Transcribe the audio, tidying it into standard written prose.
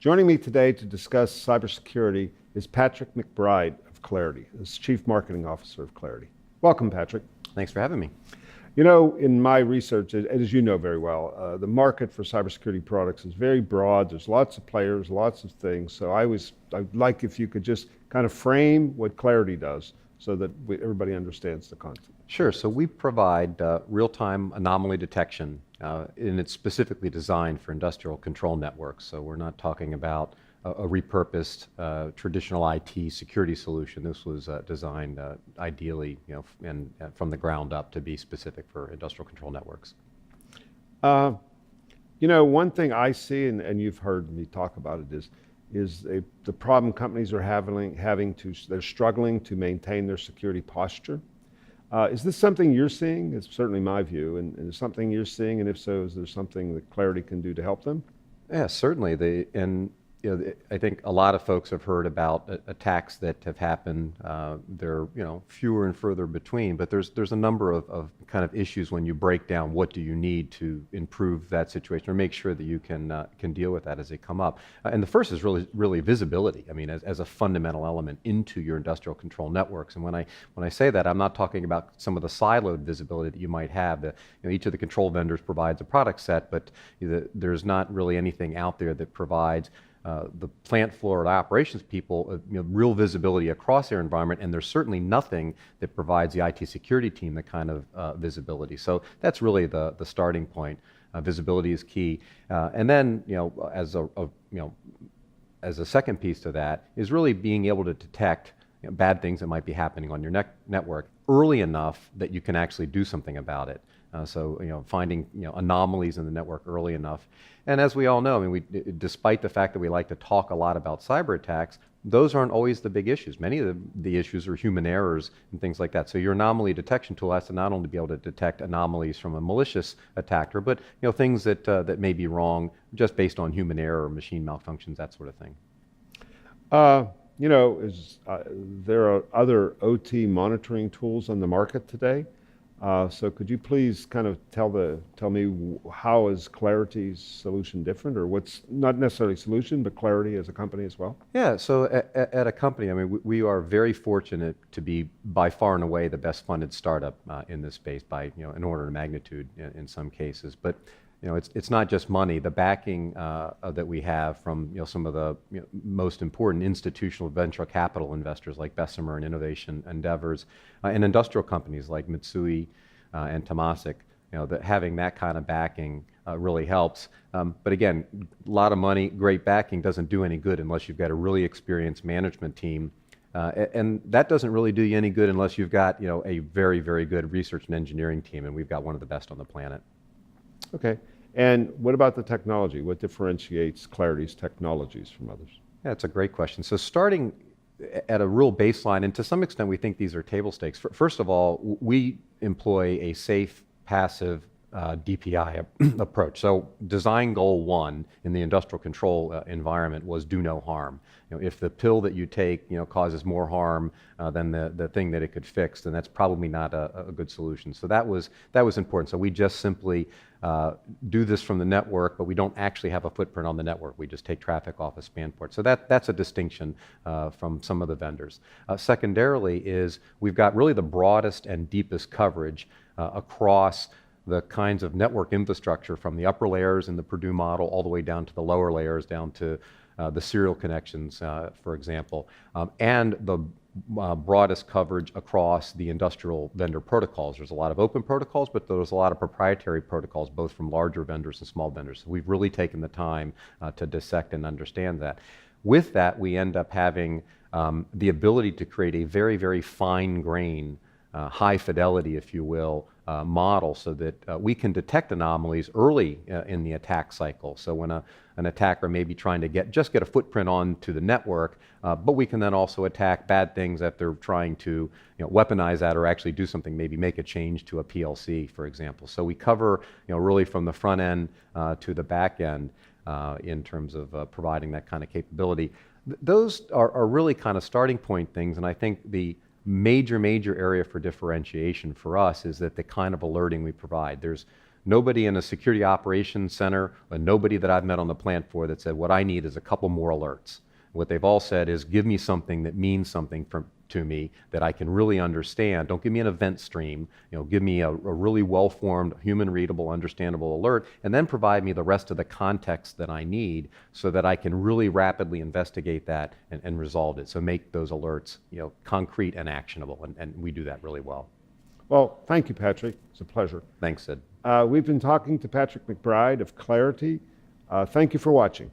Joining me today to discuss cybersecurity is Patrick McBride of Claroty, as Chief Marketing Officer of Claroty. Welcome, Patrick. Thanks for having me. You know, in my research, as you know very well, the market for cybersecurity products is very broad. There's lots of players, lots of things. So I'd like if you could just kind of frame what Claroty does so that everybody understands the concept. Sure. So we provide real-time anomaly detection, and it's specifically designed for industrial control networks. So we're not talking about a repurposed traditional IT security solution. This was designed ideally, and from the ground up to be specific for industrial control networks. One thing I see, and you've heard me talk about it, is the problem companies are they're struggling to maintain their security posture. Is this something you're seeing? It's certainly my view, and is something you're seeing, and if so, is there something that Claroty can do to help them? Yeah, certainly. I think a lot of folks have heard about attacks that have happened. They're fewer and further between, but there's a number of kind of issues when you break down what do you need to improve that situation or make sure that you can deal with that as they come up. And the first is really visibility. I mean, as a fundamental element into your industrial control networks. And when I say that, I'm not talking about some of the siloed visibility that you might have. Each of the control vendors provides a product set, but there's not really anything out there that provides the plant floor or the operations people, real visibility across their environment, and there's certainly nothing that provides the IT security team that kind of visibility. So that's really the starting point. Visibility is key, and then as a second piece to that is really being able to detect bad things that might be happening on your network early enough that you can actually do something about it. So finding anomalies in the network early enough. And as we all know, I mean, despite the fact that we like to talk a lot about cyber attacks, those aren't always the big issues. Many of the issues are human errors and things like that. So your anomaly detection tool has to not only be able to detect anomalies from a malicious attacker, but things that may be wrong just based on human error or machine malfunctions, that sort of thing. There are other OT monitoring tools on the market today. So could you please kind of tell me how is Claroty's solution different, or what's not necessarily solution, but Claroty as a company as well? Yeah, so at a company, I mean, we are very fortunate to be by far and away the best funded startup in this space by an order of magnitude in some cases. But it's not just money. The backing that we have from some of the most important institutional venture capital investors like Bessemer and Innovation Endeavors, and industrial companies like Mitsui and Temasek, that having that kind of backing really helps. But again, a lot of money, great backing doesn't do any good unless you've got a really experienced management team. And that doesn't really do you any good unless you've got a very, very good research and engineering team, and we've got one of the best on the planet. Okay. And what about the technology? What differentiates Claroty's technologies from others? Yeah, it's a great question. So starting at a real baseline, and to some extent we think these are table stakes. First of all, we employ a safe, passive DPI approach. So design goal one in the industrial control environment was do no harm. If the pill that you take causes more harm than the thing that it could fix, then that's probably not a good solution. So that was important. So we just simply do this from the network, but we don't actually have a footprint on the network. We just take traffic off a span port. So that's a distinction from some of the vendors. Secondarily is we've got really the broadest and deepest coverage across the kinds of network infrastructure from the upper layers in the Purdue model all the way down to the lower layers, down to the serial connections, for example, and the broadest coverage across the industrial vendor protocols. There's a lot of open protocols, but there's a lot of proprietary protocols, both from larger vendors and small vendors. So we've really taken the time to dissect and understand that. With that, we end up having the ability to create a very, very fine grain, high fidelity, if you will, model so that we can detect anomalies early in the attack cycle. So when an attacker may be trying to get a footprint onto the network, but we can then also attack bad things that they're trying to weaponize that or actually do something, maybe make a change to a PLC, for example. So we cover really from the front end to the back end in terms of providing that kind of capability. Those are really kind of starting point things, and I think the major area for differentiation for us is that the kind of alerting we provide. There's Nobody in a security operations center, or nobody that I've met on the plant floor that said, what I need is a couple more alerts. What they've all said is, give me something that means something to me that I can really understand. Don't give me an event stream. Give me a really well-formed, human-readable, understandable alert, and then provide me the rest of the context that I need so that I can really rapidly investigate that and resolve it. So make those alerts, concrete and actionable, and we do that really well. Well, thank you, Patrick. It's a pleasure. Thanks, Sid. We've been talking to Patrick McBride of Clarity. Thank you for watching.